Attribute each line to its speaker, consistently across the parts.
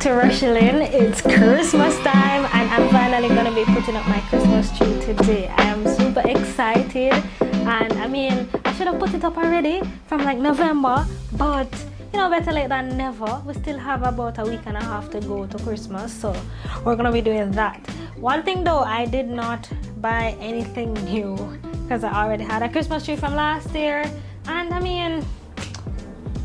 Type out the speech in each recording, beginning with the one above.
Speaker 1: to Rochielin. It's Christmas time and I'm finally gonna be putting up my Christmas tree today. I am super excited, and I mean, I should have put it up already from like November, but you know, better late than never. We still have about a week and a half to go to Christmas, so we're gonna be doing that. One thing though, I did not buy anything new because I already had a Christmas tree from last year, and I mean,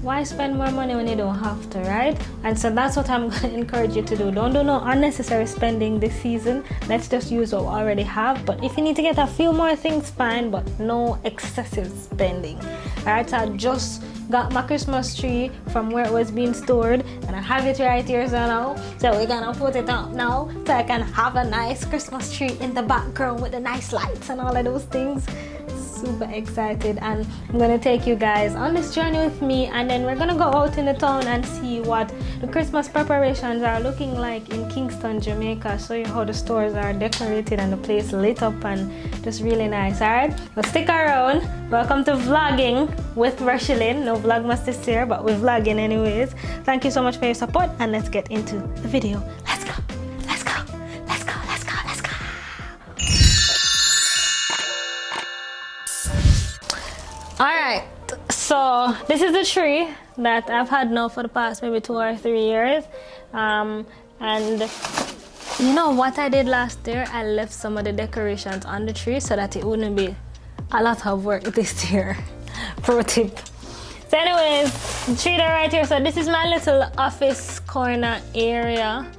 Speaker 1: why spend more money when you don't have to, right? And so that's what I'm going to encourage you to do. Don't do no unnecessary spending this season. Let's just use what we already have. But if you need to get a few more things, fine, but no excessive spending. Alright, so I just got my Christmas tree from where it was being stored, and I have it right here now. So we're gonna put it up now so I can have a nice Christmas tree in the background with the nice lights and all of those things. Super excited, and I'm gonna take you guys on this journey with me, and then we're gonna go out in the town and see what the Christmas preparations are looking like in Kingston, Jamaica. Show you how the stores are decorated and the place lit up and just really nice. Alright, well, stick around. Welcome to vlogging with Rochielin. No vlogmas this year, but we're vlogging anyways. Thank you so much for your support, and let's get into the video. Let's go. Alright, so this is the tree that I've had now for the past maybe 2 or 3 years. And you know what I did last year? I left some of the decorations on the tree so that it wouldn't be a lot of work this year. Pro tip. So anyways, the tree right here. So this is my little office corner area.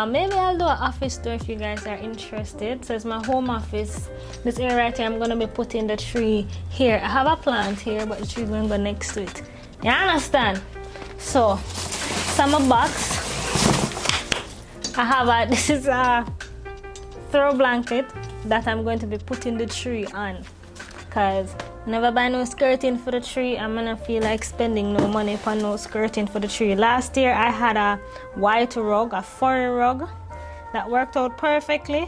Speaker 1: Maybe I'll do an office tour if you guys are interested. So it's my home office. This area right here, I'm gonna be putting the tree here. I have a plant here, but the tree is gonna go next to it. You understand? So, summer box. I have this is a throw blanket that I'm going to be putting the tree on. Cause I never buy no skirting for the tree. I'm gonna feel like spending no money for no skirting for the tree. Last year I had a white rug, a furry rug that worked out perfectly.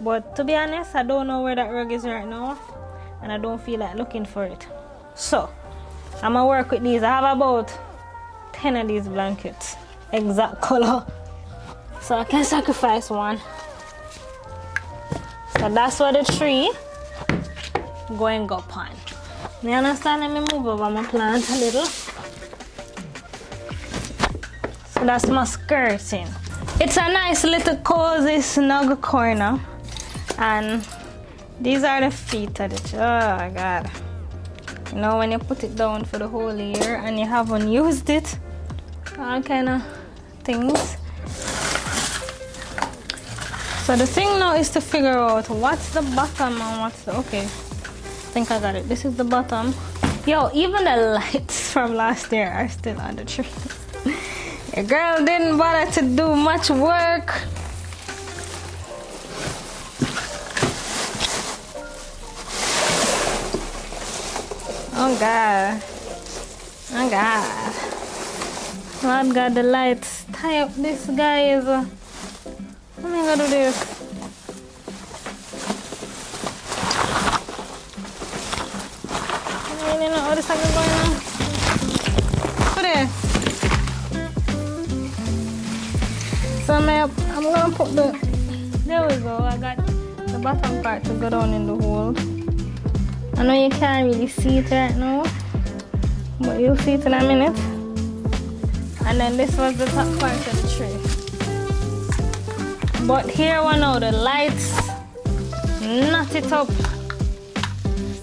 Speaker 1: But to be honest, I don't know where that rug is right now, and I don't feel like looking for it. So I'm gonna work with these. I have about 10 of these blankets, exact color. So I can sacrifice one. So that's what the tree going up on. You understand? Let me move over my plant a little. So that's my skirting. It's a nice little cozy snug corner, and these are the feet of the tree. Oh god, you know, when you put it down for the whole year and you haven't used it, all kind of things. So the thing now is to figure out what's the bottom and what's the okay. I think I got it. This is the bottom. Yo, even the lights from last year are still on the tree. Your girl didn't bother to do much work. Oh god. Oh god. Lord God, the lights tie up this guy is let me go do this. You know what is going on? Put it. So I'm gonna put the. There we go. I got the bottom part to go down in the hole. I know you can't really see it right now, but you'll see it in a minute. And then this was the top part of the tree. But here one now, the lights knot it up.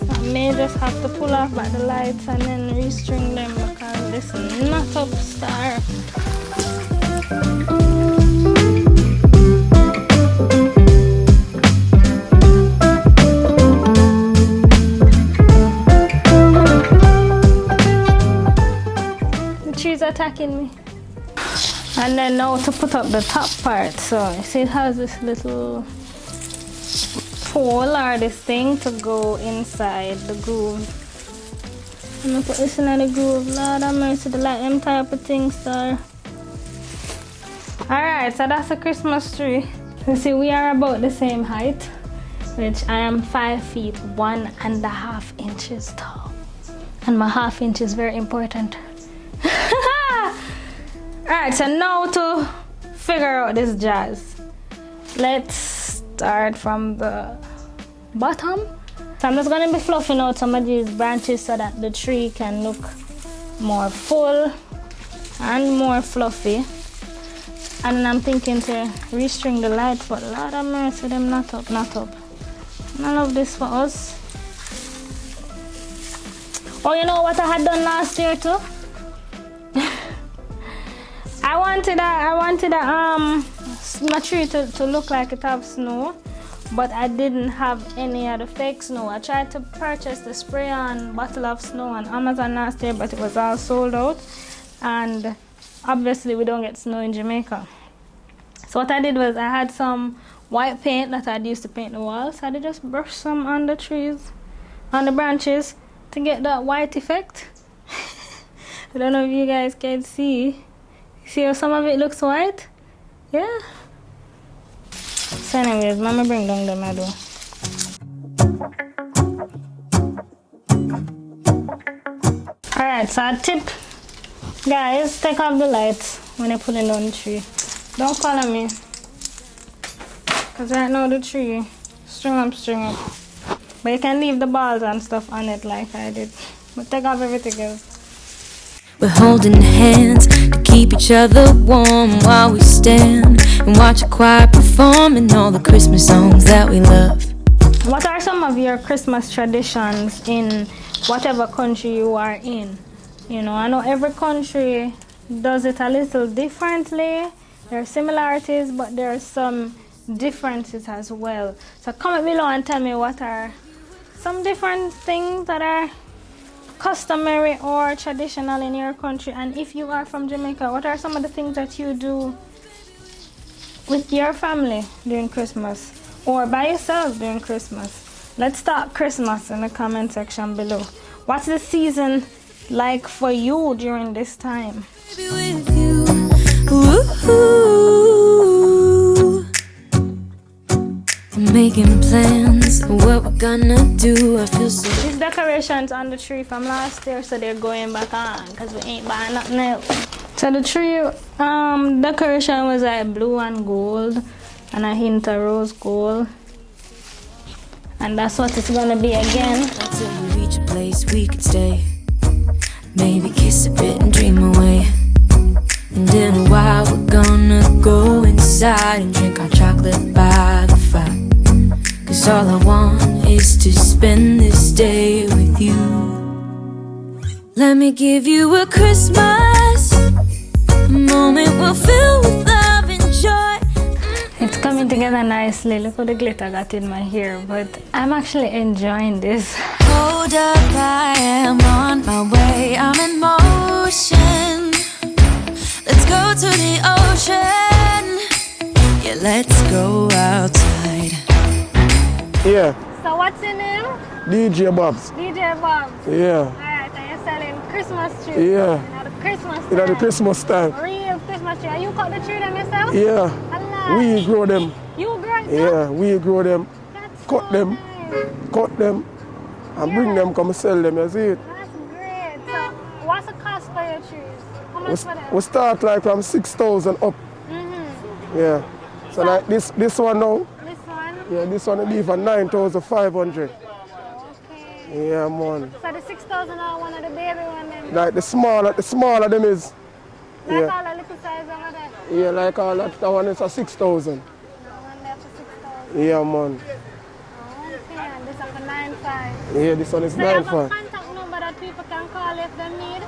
Speaker 1: I may just have to pull off back the lights and then restring them because this is not up star. The tree's attacking me. And then now to put up the top part. So you see it has this little pole or this thing to go inside the groove. I'm gonna put this in the groove. Lord have mercy, the light them type of things there. Alright, so that's a Christmas tree. You see, we are about the same height, which I am 5 feet 1.5 inches tall. And my half inch is very important. Alright, Alright, so now to figure out this jazz. Let's start from the bottom. So I'm just gonna be fluffing out some of these branches so that the tree can look more full and more fluffy. And then I'm thinking to restring the lights, but Lord have mercy, them not up. None of this for us. Oh, you know what I had done last year too? I wanted my tree to look like it have snow, but I didn't have any of the fake snow. I tried to purchase the spray-on bottle of snow on Amazon last year, but it was all sold out. And obviously we don't get snow in Jamaica. So what I did was I had some white paint that I'd used to paint the walls. So I just brushed some on the trees, on the branches, to get that white effect. I don't know if you guys can see. See how some of it looks white? Yeah. So anyways, mama bring down the meadow. Alright, so a tip, guys, take off the lights when you're putting down the tree. Don't follow me, because right now the tree, string up. But you can leave the balls and stuff on it like I did. But take off everything else.
Speaker 2: We're holding hands to keep each other warm while we stand and watch a choir performing all the Christmas songs that we love.
Speaker 1: What are some of your Christmas traditions in whatever country you are in? You know, I know every country does it a little differently. There are similarities, but there are some differences as well. So comment below and tell me what are some different things that are customary or traditional in your country. And if you are from Jamaica, what are some of the things that you do with your family during Christmas or by yourself during Christmas? Let's talk Christmas in the comment section below. What's the season like for you during this time?
Speaker 2: With you. Ooh. I'm making plans of what we're gonna do. I feel so.
Speaker 1: These decorations on the tree from last year, so they're going back on because we ain't buying nothing else. So the tree decoration was like blue and gold and a hint of rose gold. And that's what it's gonna be again.
Speaker 2: Until we reach a place we can stay. Maybe kiss a bit and dream away. And in a while we're gonna go inside and drink our chocolate by the fire. 'Cause all I want is to spend this day with you. Let me give you a Christmas, a moment we'll fill with love and joy.
Speaker 1: It's coming together nicely. Look how the glitter got in my hair, but I'm actually enjoying this.
Speaker 2: Hold up, I am on my way, I'm in motion. Let's go to the ocean. Yeah, let's go outside.
Speaker 3: Yeah.
Speaker 1: So what's your name?
Speaker 3: DJ Bobs.
Speaker 1: DJ Bobs.
Speaker 3: Yeah.
Speaker 1: Alright, and you're selling Christmas trees.
Speaker 3: Yeah.
Speaker 1: You know, the Christmas time.
Speaker 3: You know the Christmas time.
Speaker 1: Real Christmas tree. And you cut the tree them yourself?
Speaker 3: Yeah.
Speaker 1: Allah.
Speaker 3: We grow them.
Speaker 1: You grow it?
Speaker 3: Yeah, we grow them.
Speaker 1: That's
Speaker 3: Cut
Speaker 1: so
Speaker 3: them.
Speaker 1: nice.
Speaker 3: Cut them. And bring them, come sell them, you see it?
Speaker 1: That's great. So what's the cost for your trees? How much for them?
Speaker 3: We start like from 6,000 up. Yeah. So like this one now,
Speaker 1: This one?
Speaker 3: yeah, this one will be for 9,500.
Speaker 1: Okay.
Speaker 3: Yeah, man.
Speaker 1: So the 6,000 are one of the baby one then?
Speaker 3: Like the smaller them is.
Speaker 1: Like
Speaker 3: Yeah.
Speaker 1: all the little size over there?
Speaker 3: Yeah, like all that one is a 6,000.
Speaker 1: No one there for 6,000.
Speaker 3: Yeah, man.
Speaker 1: Okay, and this is for 9,500.
Speaker 3: Yeah, this one is
Speaker 1: So you have a
Speaker 3: 9,500.
Speaker 1: contact number that people can call if they need?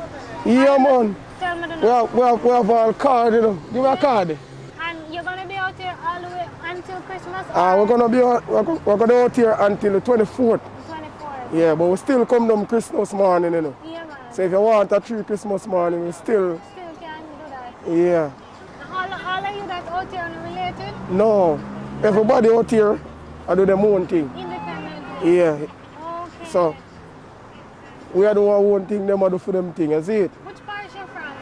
Speaker 3: Yeah, man.
Speaker 1: Tell me the number.
Speaker 3: We have all card, you know. Give me a card.
Speaker 1: And you're going to be out here all the way until Christmas?
Speaker 3: We're gonna out here until the 24th.
Speaker 1: 24th?
Speaker 3: Yeah, but we still come down Christmas morning, you know.
Speaker 1: Yeah, man.
Speaker 3: So if you want a tree Christmas morning, we still,
Speaker 1: Still can do that?
Speaker 3: yeah.
Speaker 1: And all of you that out here are related?
Speaker 3: No, everybody out here, I do their own thing.
Speaker 1: Independently?
Speaker 3: Yeah.
Speaker 1: Okay.
Speaker 3: So we are doing our own thing, them are do for them thing, you see it?
Speaker 1: Which parish you from?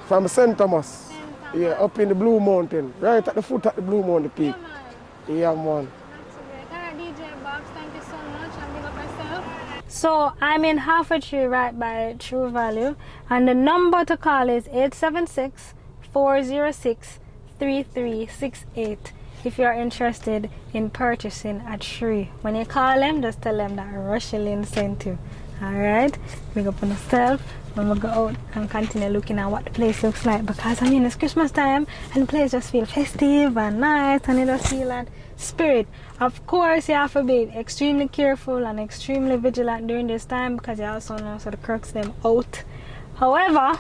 Speaker 3: From St. Thomas.
Speaker 1: St.
Speaker 3: Yeah, up in the Blue Mountain, right at the foot of the Blue Mountain peak.
Speaker 1: Yeah, man.
Speaker 3: Yeah, man.
Speaker 1: That's great. All right, DJ Bobs, thank you so much. And big up yourself. So I'm in Half a Tree right by True Value. And the number to call is 406-3368 if you're interested in purchasing a tree. When you call them, just tell them that Rochielin sent you. Alright, big up on yourself. When we go out and continue looking at what the place looks like, because I mean it's Christmas time and the place just feels festive and nice, and you just feel that spirit. Of course you have to be extremely careful and extremely vigilant during this time, because you also know so the crooks them out. However,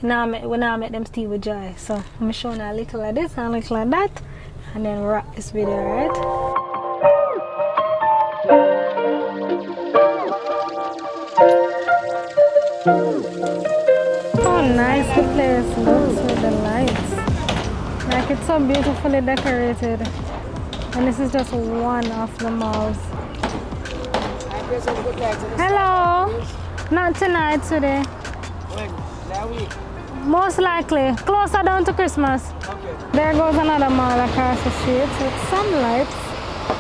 Speaker 1: we now make them steal with joy. So I'm showing you a little of this and a little of that, and then we'll wrap this video, right? How nice the place looks with the lights. Like, it's so beautifully decorated. And this is just one of the malls. Hello. Not tonight, today.
Speaker 4: When? That week?
Speaker 1: Most likely. Closer down to Christmas.
Speaker 4: Okay.
Speaker 1: There goes another mall across the street with some lights.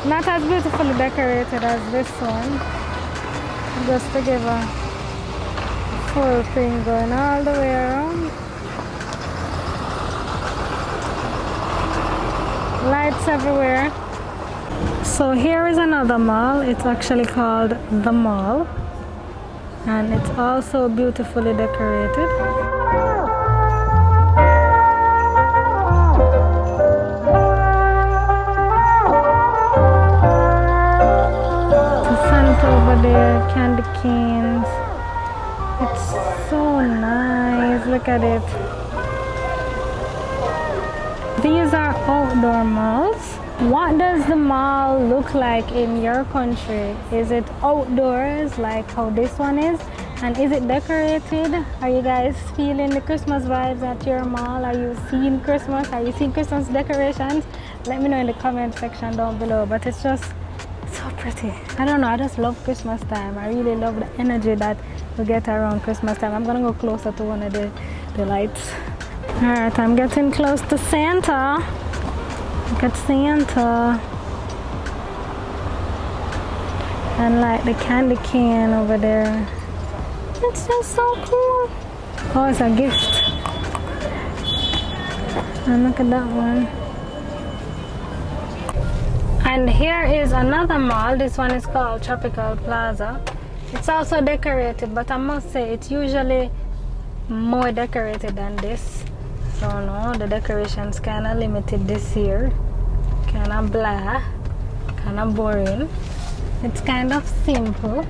Speaker 1: Not as beautifully decorated as this one. Just to give a full thing going all the way around. Lights everywhere. So here is another mall. It's actually called The Mall. And it's also beautifully decorated. Over there, candy canes. It's so nice. Look at it. These are outdoor malls. What does the mall look like in your country? Is it outdoors like how this one is? And is it decorated? Are you guys feeling the Christmas vibes at your mall? Are you seeing Christmas? Are you seeing Christmas decorations? Let me know in the comment section down below. But it's just so pretty. I don't know, I just love Christmas time. I really love the energy that we get around Christmas time. I'm gonna go closer to one of the lights. Alright, I'm getting close to Santa. Look at Santa. And like the candy cane over there. It's just so cool. Oh, it's a gift. And look at that one. And here is another mall. This one is called Tropical Plaza. It's also decorated, but I must say it's usually more decorated than this. So no, the decoration's kind of limited this year. Kind of blah, kind of boring. It's kind of simple.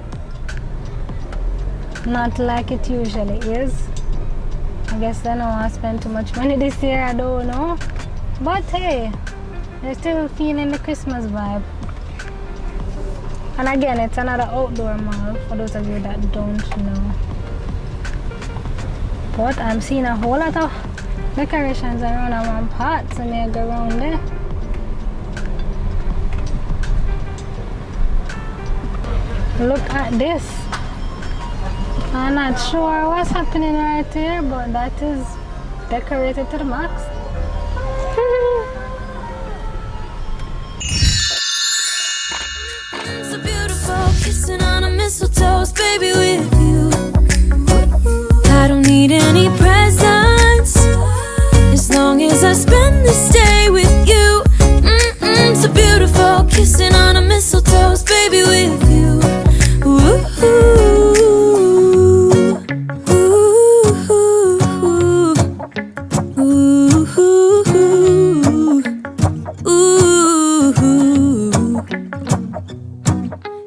Speaker 1: Not like it usually is. I guess I don't want to spend too much money this year, I don't know. But hey, they're still feeling the Christmas vibe. And again, it's another outdoor mall for those of you that don't know. But I'm seeing a whole lot of decorations around one part, so may I go around there. Look at this. I'm not sure what's happening right here, but that is decorated to the max.
Speaker 2: So beautiful, kissing on a mistletoe, baby, with you. I don't need any presents as long as I spend this day with you. So beautiful, kissing on a mistletoe, baby, with you. Ooh,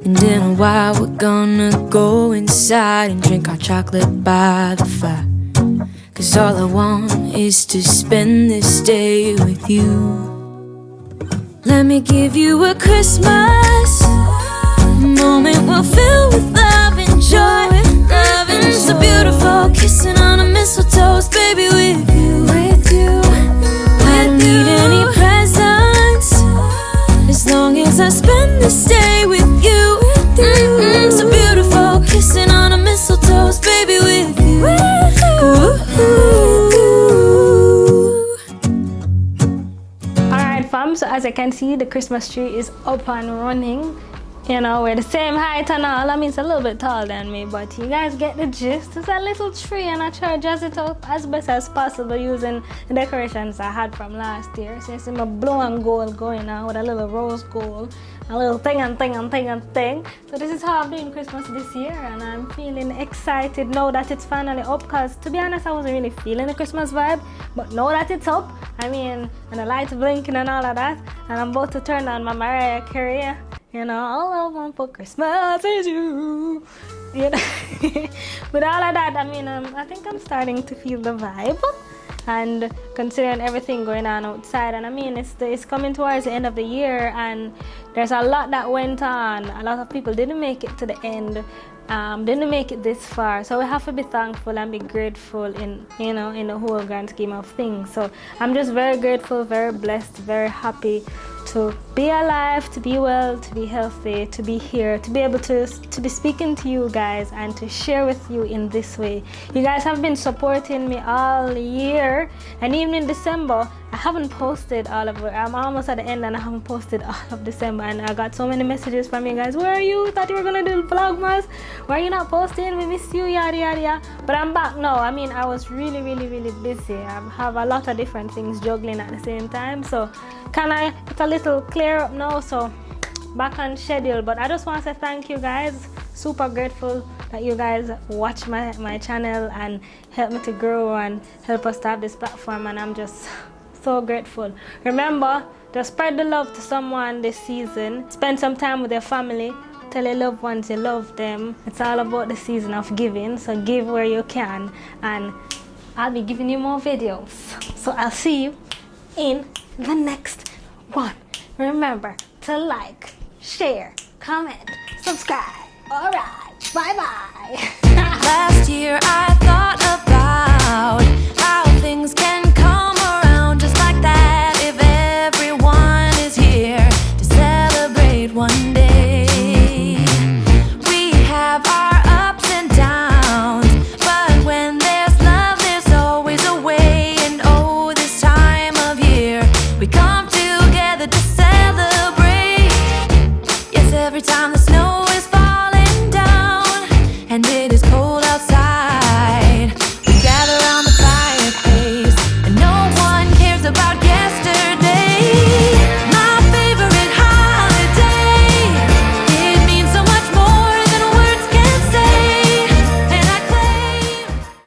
Speaker 2: and in a while we're gonna go inside and drink our chocolate by the fire. 'Cause all I want is to spend this day with you. Let me give you a Christmas moment we'll fill with love and joy. Love and so beautiful, kissing on a mistletoe, baby, with you. I don't need any presents as long as I spend this day with you. So beautiful, kissing on a mistletoe, baby, with you.
Speaker 1: Alright fam, so as I can see, the Christmas tree is up and running You know, we're the same height and all. I mean, it's a little bit taller than me, but you guys get the gist. It's a little tree, and I try to jazz it up as best as possible using the decorations I had from last year. So you see my blue and gold going on with a little rose gold, a little thing and thing and thing and thing. So this is how I'm doing Christmas this year, and I'm feeling excited now that it's finally up, because to be honest, I wasn't really feeling the Christmas vibe, but now that it's up, I mean, and the lights blinking and all of that, and I'm about to turn on my Mariah Carey. You know, all I want for Christmas is you. You know, with all of that, I mean, I think I'm starting to feel the vibe. And considering everything going on outside, and I mean, it's coming towards the end of the year, and there's a lot that went on. A lot of people didn't make it to the end, didn't make it this far. So we have to be thankful and be grateful in the whole grand scheme of things. So I'm just very grateful, very blessed, very happy to be alive, to be well, to be healthy, to be here, to be able to be speaking to you guys and to share with you in this way. You guys have been supporting me all year, and even in December, I haven't posted all of it. I'm almost at the end and I haven't posted all of December, and I got so many messages from you guys. Where are you? Thought you were gonna do Vlogmas. Why are you not posting? We miss you, yada yada yada. But I'm back now. I mean, I was really busy. I have a lot of different things juggling at the same time, so it's a little clear up now, so back on schedule. But I just want to say thank you guys. Super grateful that you guys watch my channel and help me to grow and help us to have this platform, and I'm just so grateful. Remember, just spread the love to someone this season. Spend some time with your family. Tell your loved ones you love them. It's all about the season of giving, so give where you can, and I'll be giving you more videos. So I'll see you in the next one. Remember to like, share, comment, subscribe. Alright, bye-bye.
Speaker 2: Last year I thought about how things can come around just like that if everyone is here to celebrate one day. We have our ups and downs, but when there's love there's always a way. And oh, this time of year we come together to celebrate. Yes, every time the snow